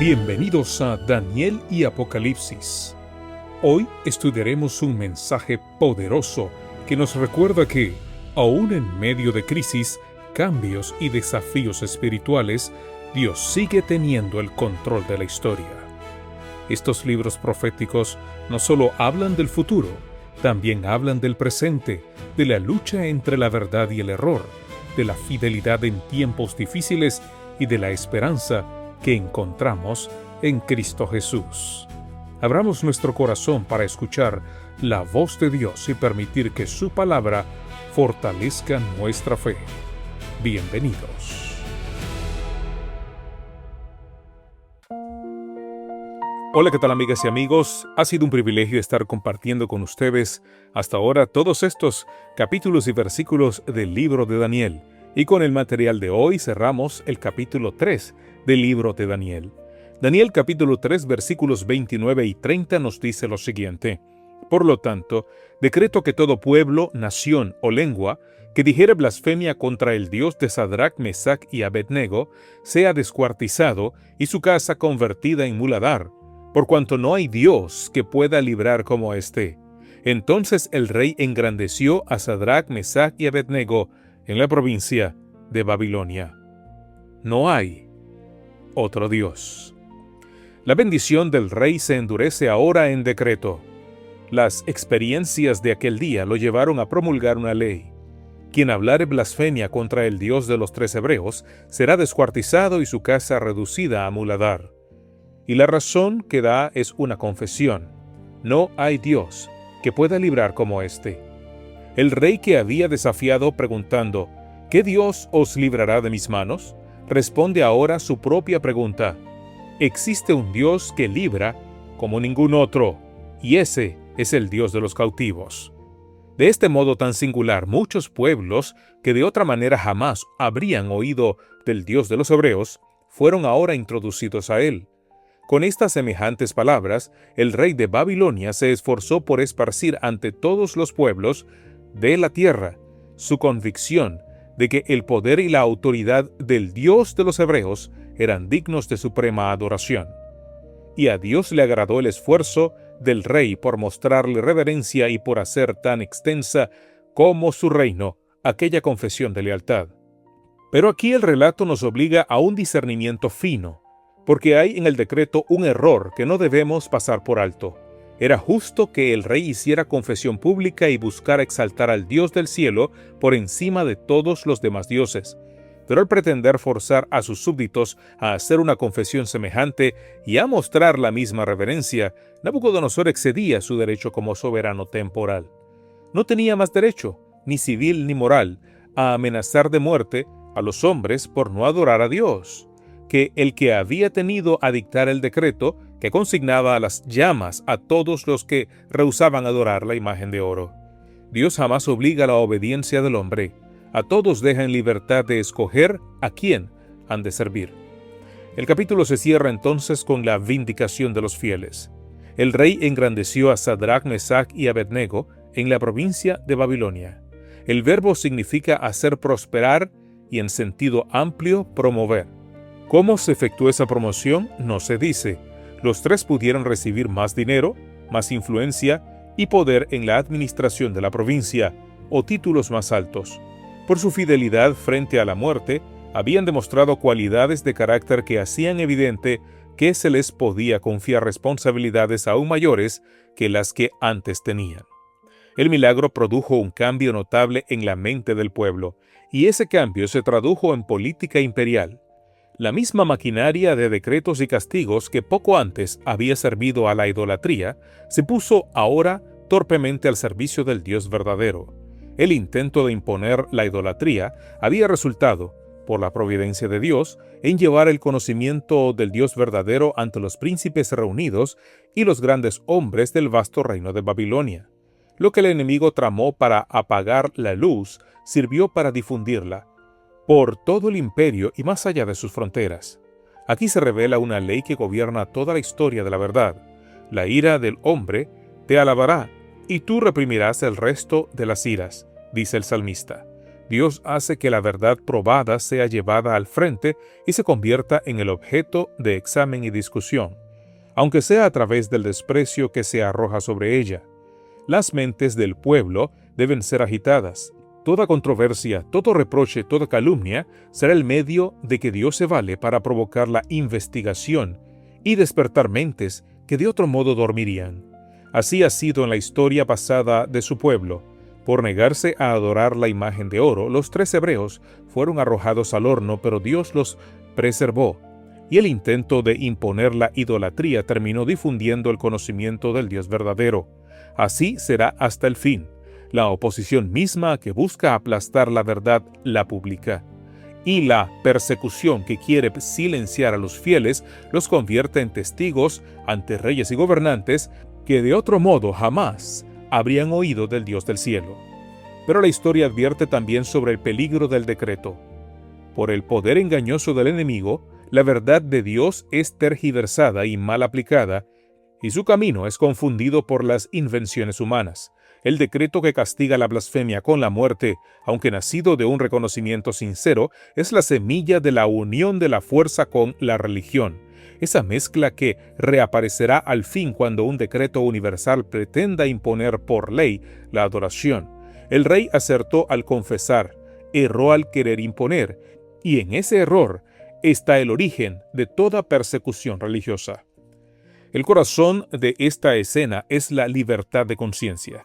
Bienvenidos a Daniel y Apocalipsis. Hoy estudiaremos un mensaje poderoso que nos recuerda que, aún en medio de crisis, cambios y desafíos espirituales, Dios sigue teniendo el control de la historia. Estos libros proféticos no solo hablan del futuro, también hablan del presente, de la lucha entre la verdad y el error, de la fidelidad en tiempos difíciles y de la esperanza que encontramos en Cristo Jesús. Abramos nuestro corazón para escuchar la voz de Dios y permitir que su palabra fortalezca nuestra fe. Bienvenidos. Hola, ¿qué tal, amigas y amigos? Ha sido un privilegio estar compartiendo con ustedes hasta ahora todos estos capítulos y versículos del libro de Daniel. Y con el material de hoy cerramos el capítulo 3 del libro de Daniel. Daniel capítulo 3 versículos 29 y 30 nos dice lo siguiente: Por lo tanto, decreto que todo pueblo, nación o lengua que dijere blasfemia contra el Dios de Sadrach, Mesach y Abednego sea descuartizado y su casa convertida en muladar, por cuanto no hay Dios que pueda librar como éste. Entonces el rey engrandeció a Sadrach, Mesach y Abednego en la provincia de Babilonia. No hay otro Dios. La bendición del rey se endurece ahora en decreto. Las experiencias de aquel día lo llevaron a promulgar una ley. Quien hablare blasfemia contra el Dios de los tres hebreos será descuartizado y su casa reducida a muladar. Y la razón que da es una confesión: no hay Dios que pueda librar como éste. El rey, que había desafiado preguntando, ¿qué Dios os librará de mis manos?, responde ahora su propia pregunta. Existe un Dios que libra como ningún otro, y ese es el Dios de los cautivos. De este modo tan singular, muchos pueblos que de otra manera jamás habrían oído del Dios de los hebreos, fueron ahora introducidos a él. Con estas semejantes palabras, el rey de Babilonia se esforzó por esparcir ante todos los pueblos de la tierra su convicción de que el poder y la autoridad del Dios de los hebreos eran dignos de suprema adoración. Y a Dios le agradó el esfuerzo del rey por mostrarle reverencia y por hacer tan extensa como su reino aquella confesión de lealtad. Pero aquí el relato nos obliga a un discernimiento fino, porque hay en el decreto un error que no debemos pasar por alto. Era justo que el rey hiciera confesión pública y buscara exaltar al Dios del cielo por encima de todos los demás dioses. Pero al pretender forzar a sus súbditos a hacer una confesión semejante y a mostrar la misma reverencia, Nabucodonosor excedía su derecho como soberano temporal. No tenía más derecho, ni civil ni moral, a amenazar de muerte a los hombres por no adorar a Dios, que el que había tenido a dictar el decreto que consignaba a las llamas a todos los que rehusaban adorar la imagen de oro. Dios jamás obliga a la obediencia del hombre. A todos deja en libertad de escoger a quién han de servir. El capítulo se cierra entonces con la vindicación de los fieles. El rey engrandeció a Sadrach, Mesach y Abednego en la provincia de Babilonia. El verbo significa hacer prosperar y, en sentido amplio, promover. ¿Cómo se efectuó esa promoción? No se dice. Los tres pudieron recibir más dinero, más influencia y poder en la administración de la provincia, o títulos más altos. Por su fidelidad frente a la muerte, habían demostrado cualidades de carácter que hacían evidente que se les podía confiar responsabilidades aún mayores que las que antes tenían. El milagro produjo un cambio notable en la mente del pueblo, y ese cambio se tradujo en política imperial. La misma maquinaria de decretos y castigos que poco antes había servido a la idolatría, se puso ahora torpemente al servicio del Dios verdadero. El intento de imponer la idolatría había resultado, por la providencia de Dios, en llevar el conocimiento del Dios verdadero ante los príncipes reunidos y los grandes hombres del vasto reino de Babilonia. Lo que el enemigo tramó para apagar la luz sirvió para difundirla por todo el imperio y más allá de sus fronteras. Aquí se revela una ley que gobierna toda la historia de la verdad. La ira del hombre te alabará, y tú reprimirás el resto de las iras, dice el salmista. Dios hace que la verdad probada sea llevada al frente y se convierta en el objeto de examen y discusión, aunque sea a través del desprecio que se arroja sobre ella. Las mentes del pueblo deben ser agitadas. Toda controversia, todo reproche, toda calumnia será el medio de que Dios se vale para provocar la investigación y despertar mentes que de otro modo dormirían. Así ha sido en la historia pasada de su pueblo. Por negarse a adorar la imagen de oro, los 3 hebreos fueron arrojados al horno, pero Dios los preservó, y el intento de imponer la idolatría terminó difundiendo el conocimiento del Dios verdadero. Así será hasta el fin. La oposición misma que busca aplastar la verdad la publica, y la persecución que quiere silenciar a los fieles los convierte en testigos ante reyes y gobernantes que de otro modo jamás habrían oído del Dios del cielo. Pero la historia advierte también sobre el peligro del decreto. Por el poder engañoso del enemigo, la verdad de Dios es tergiversada y mal aplicada, y su camino es confundido por las invenciones humanas. El decreto que castiga la blasfemia con la muerte, aunque nacido de un reconocimiento sincero, es la semilla de la unión de la fuerza con la religión. Esa mezcla que reaparecerá al fin cuando un decreto universal pretenda imponer por ley la adoración. El rey acertó al confesar, erró al querer imponer, y en ese error está el origen de toda persecución religiosa. El corazón de esta escena es la libertad de conciencia.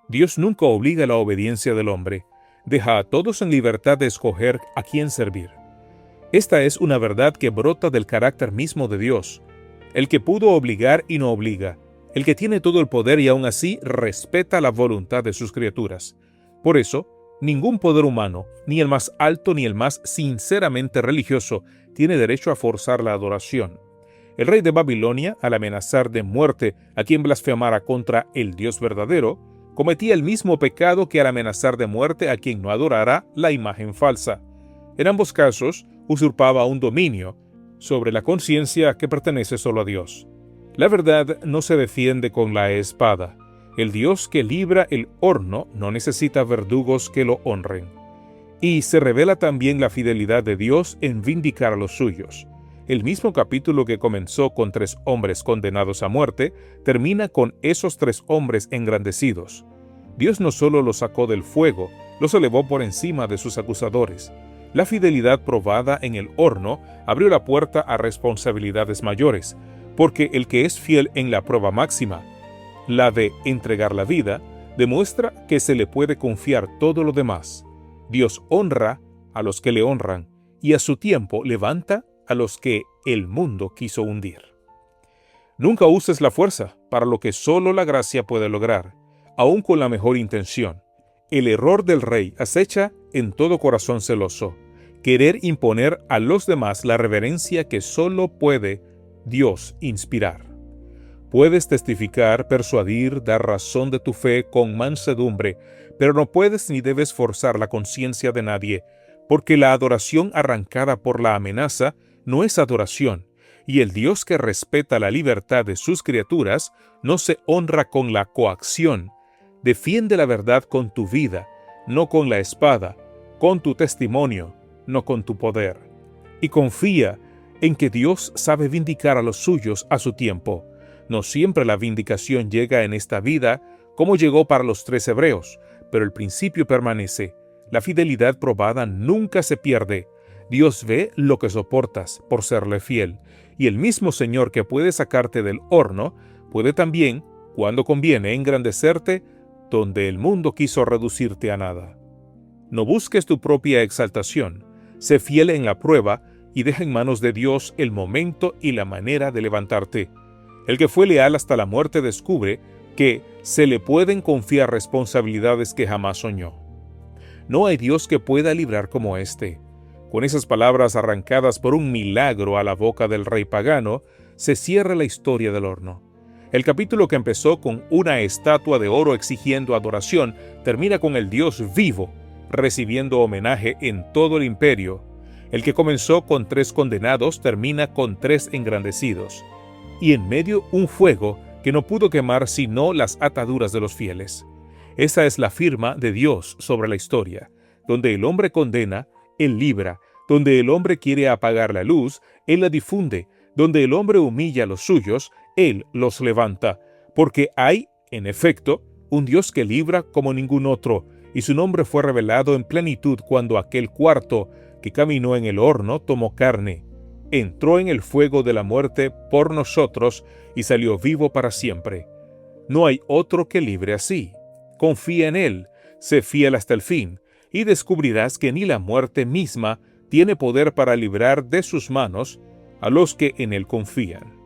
Dios nunca obliga a la obediencia del hombre, deja a todos en libertad de escoger a quién servir. Esta es una verdad que brota del carácter mismo de Dios, el que pudo obligar y no obliga, el que tiene todo el poder y aún así respeta la voluntad de sus criaturas. Por eso, ningún poder humano, ni el más alto ni el más sinceramente religioso, tiene derecho a forzar la adoración. El rey de Babilonia, al amenazar de muerte a quien blasfemara contra el Dios verdadero, cometía el mismo pecado que al amenazar de muerte a quien no adorara la imagen falsa. En ambos casos, usurpaba un dominio sobre la conciencia que pertenece solo a Dios. La verdad no se defiende con la espada. El Dios que libra el horno no necesita verdugos que lo honren. Y se revela también la fidelidad de Dios en vindicar a los suyos. El mismo capítulo que comenzó con 3 hombres condenados a muerte, termina con esos 3 hombres engrandecidos. Dios no solo los sacó del fuego, los elevó por encima de sus acusadores. La fidelidad probada en el horno abrió la puerta a responsabilidades mayores, porque el que es fiel en la prueba máxima, la de entregar la vida, demuestra que se le puede confiar todo lo demás. Dios honra a los que le honran y a su tiempo levanta a los que el mundo quiso hundir. Nunca uses la fuerza para lo que solo la gracia puede lograr, aun con la mejor intención. El error del rey acecha en todo corazón celoso, querer imponer a los demás la reverencia que solo puede Dios inspirar. Puedes testificar, persuadir, dar razón de tu fe con mansedumbre, pero no puedes ni debes forzar la conciencia de nadie, porque la adoración arrancada por la amenaza no es adoración, y el Dios que respeta la libertad de sus criaturas no se honra con la coacción. Defiende la verdad con tu vida, no con la espada, con tu testimonio, no con tu poder. Y confía en que Dios sabe vindicar a los suyos a su tiempo. No siempre la vindicación llega en esta vida como llegó para los 3 hebreos, pero el principio permanece. La fidelidad probada nunca se pierde. Dios ve lo que soportas por serle fiel, y el mismo Señor que puede sacarte del horno, puede también, cuando conviene, engrandecerte donde el mundo quiso reducirte a nada. No busques tu propia exaltación, sé fiel en la prueba y deja en manos de Dios el momento y la manera de levantarte. El que fue leal hasta la muerte descubre que se le pueden confiar responsabilidades que jamás soñó. No hay Dios que pueda librar como este. Con esas palabras arrancadas por un milagro a la boca del rey pagano, se cierra la historia del horno. El capítulo que empezó con una estatua de oro exigiendo adoración, termina con el Dios vivo, recibiendo homenaje en todo el imperio. El que comenzó con 3 condenados, termina con 3 engrandecidos. Y en medio un fuego que no pudo quemar sino las ataduras de los fieles. Esa es la firma de Dios sobre la historia. Donde el hombre condena, Él libra. Donde el hombre quiere apagar la luz, Él la difunde. Donde el hombre humilla a los suyos, Él los levanta. Porque hay, en efecto, un Dios que libra como ningún otro, y su nombre fue revelado en plenitud cuando aquel cuarto que caminó en el horno tomó carne, entró en el fuego de la muerte por nosotros y salió vivo para siempre. No hay otro que libre así. Confía en Él, sé fiel hasta el fin, y descubrirás que ni la muerte misma tiene poder para librar de sus manos a los que en Él confían.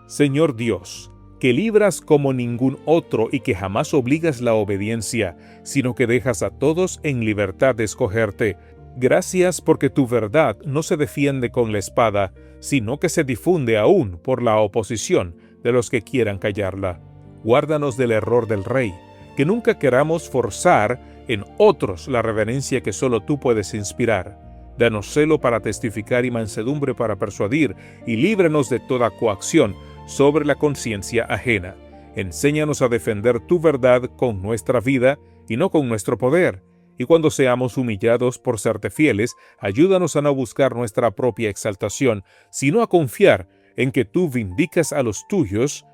Señor Dios, que libras como ningún otro y que jamás obligas la obediencia, sino que dejas a todos en libertad de escogerte. Gracias porque tu verdad no se defiende con la espada, sino que se difunde aún por la oposición de los que quieran callarla. Guárdanos del error del rey, que nunca queramos forzar en otros la reverencia que solo tú puedes inspirar. Danos celo para testificar y mansedumbre para persuadir, y líbranos de toda coacción sobre la conciencia ajena. Enséñanos a defender tu verdad con nuestra vida y no con nuestro poder. Y cuando seamos humillados por serte fieles, ayúdanos a no buscar nuestra propia exaltación, sino a confiar en que tú vindicas a los tuyos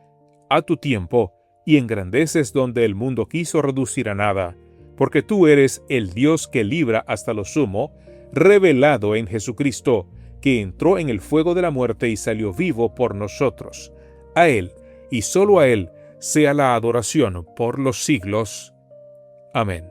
a tu tiempo y engrandeces donde el mundo quiso reducir a nada. Porque tú eres el Dios que libra hasta lo sumo, revelado en Jesucristo, que entró en el fuego de la muerte y salió vivo por nosotros. A Él, y solo a Él, sea la adoración por los siglos. Amén.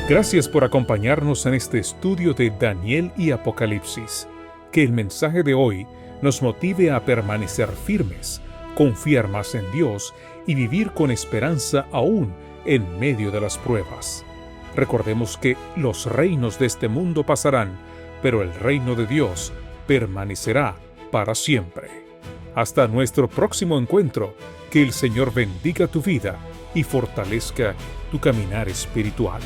Gracias por acompañarnos en este estudio de Daniel y Apocalipsis. Que el mensaje de hoy nos motive a permanecer firmes, confiar más en Dios y vivir con esperanza aún en medio de las pruebas. Recordemos que los reinos de este mundo pasarán, pero el reino de Dios permanecerá para siempre. Hasta nuestro próximo encuentro, que el Señor bendiga tu vida y fortalezca tu caminar espiritual.